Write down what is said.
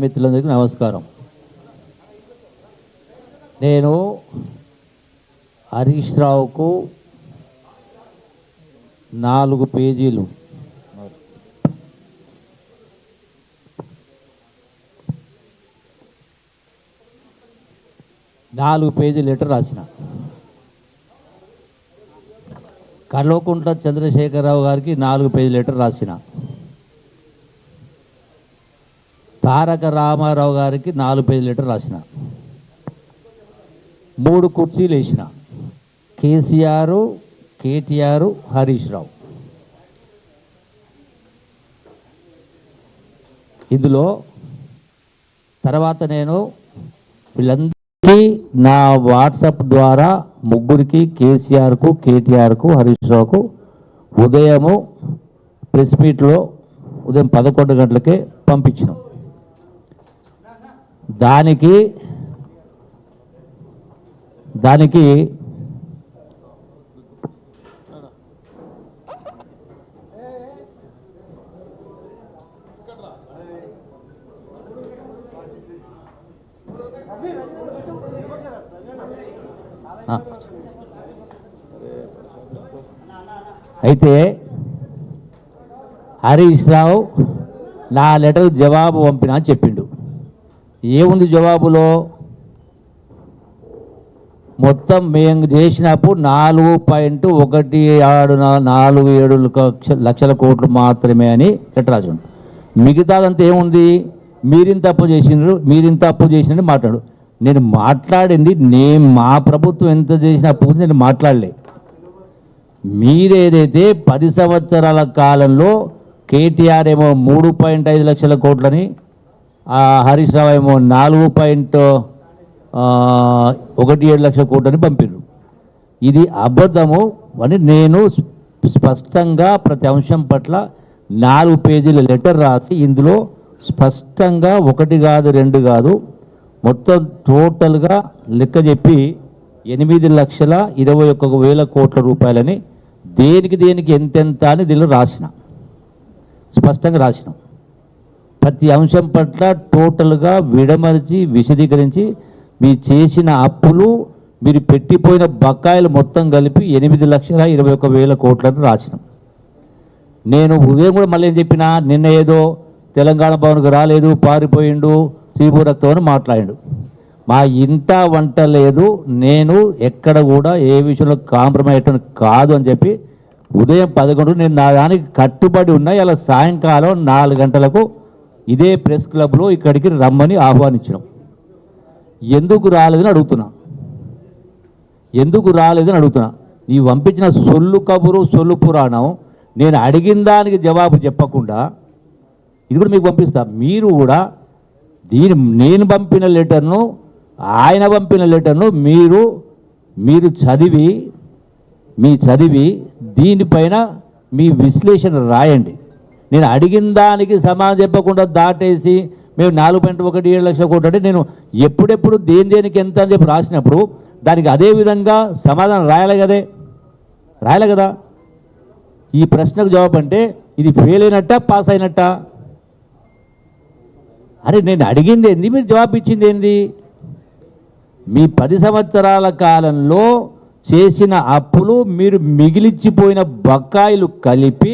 మిత్రులందరికీ నమస్కారం. నేను హరీష్ రావుకు 4 పేజీలు లెటర్ రాసిన. కల్వకుంట్ల చంద్రశేఖరరావు గారికి 4 పేజీల లెటర్ రాసిన. తారక రామారావు గారికి 4 పేజీల లెటర్ రాసిన. 3 కుర్చీలు వేసిన. కేసీఆర్, కేటీఆర్, హరీష్ రావు. ఇందులో తర్వాత నేను వీళ్ళందరికీ నా వాట్సాప్ ద్వారా ముగ్గురికి, కేసీఆర్కు, కేటీఆర్కు, హరీష్ రావుకు ఉదయము ప్రెస్ మీట్లో ఉదయం 11 గంటలకే పంపించినాం. దానికి అయితే హరీష్ రావు నా లెటర్ జవాబు పంపినా అని చెప్పిండు. ఏముంది జవాబులో? మొత్తం మేము చేసినప్పుడు 4.17 లక్షల కోట్లు మాత్రమే అని లెటర్ రాసాడు. మిగతాదంతా ఏముంది? మీరింత అప్పు చేసినట్టు మాట్లాడు. నేను మాట్లాడింది మా ప్రభుత్వం ఎంత చేసిన అప్పు గురించి నేను మాట్లాడలే. మీరేదైతే 10 సంవత్సరాల కాలంలో కేటీఆర్ ఏమో 3.5 లక్షల కోట్లని, హరీష్ రావు ఏమో 4.17 లక్షల కోట్లని పంపిర్రు. ఇది అబద్ధము అని నేను స్పష్టంగా ప్రతి అంశం పట్ల 4 పేజీల లెటర్ రాసి ఇందులో స్పష్టంగా 1 కాదు 2 కాదు మొత్తం టోటల్గా లెక్క చెప్పి 8,21,000 కోట్ల రూపాయలని దేనికి ఎంతెంత అని దీనిలో రాసిన, స్పష్టంగా రాసినాం. ప్రతి అంశం పట్ల టోటల్గా విడమరిచి విశదీకరించి మీ చేసిన అప్పులు, మీరు పెట్టిపోయిన బకాయిలు మొత్తం కలిపి 8,21,000 కోట్లను రాసినాం. నేను ఉదయం కూడా మళ్ళీ ఏం చెప్పినా, నిన్న ఏదో తెలంగాణ భవన్కు రాలేదు, పారిపోయిండు, శ్రీభూరక్తో అని మాట్లాడిండు. మా ఇంట వంట లేదు, నేను ఎక్కడ కూడా ఏ విషయంలో కాంప్రమైజ్ కాదు అని చెప్పి ఉదయం 11 నేను నా దానికి కట్టుబడి ఉన్నా. ఇలా సాయంకాలం 4 గంటలకు ఇదే ప్రెస్ క్లబ్లో ఇక్కడికి రమ్మని ఆహ్వానించినాం. ఎందుకు రాలేదని అడుగుతున్నా. నీవు పంపించిన సొల్లు కబురు, సొల్లు పురాణం, నేను అడిగిన దానికి జవాబు చెప్పకుండా ఇది కూడా మీకు పంపిస్తా. మీరు కూడా నేను పంపిన లెటర్ను, ఆయన పంపిన లెటర్ను మీరు చదివి దీనిపైన మీ విశ్లేషణ రాయండి. నేను అడిగిన దానికి సమాధానం చెప్పకుండా దాటేసి మేము 4.17 లక్షల కోట్లు అంటే నేను ఎప్పుడెప్పుడు దేనికి ఎంత అని చెప్పి రాసినప్పుడు దానికి అదే విధంగా సమాధానం రాయాలి కదా. ఈ ప్రశ్నకు జవాబు అంటే ఇది ఫెయిల్ అయినట్ట, పాస్ అయినట్ట? అరే నేను అడిగింది ఏంది, మీరు జవాబు ఇచ్చింది ఏంది? మీ 10 సంవత్సరాల కాలంలో చేసిన అప్పులు, మీరు మిగిలిచ్చిపోయిన బకాయిలు కలిపి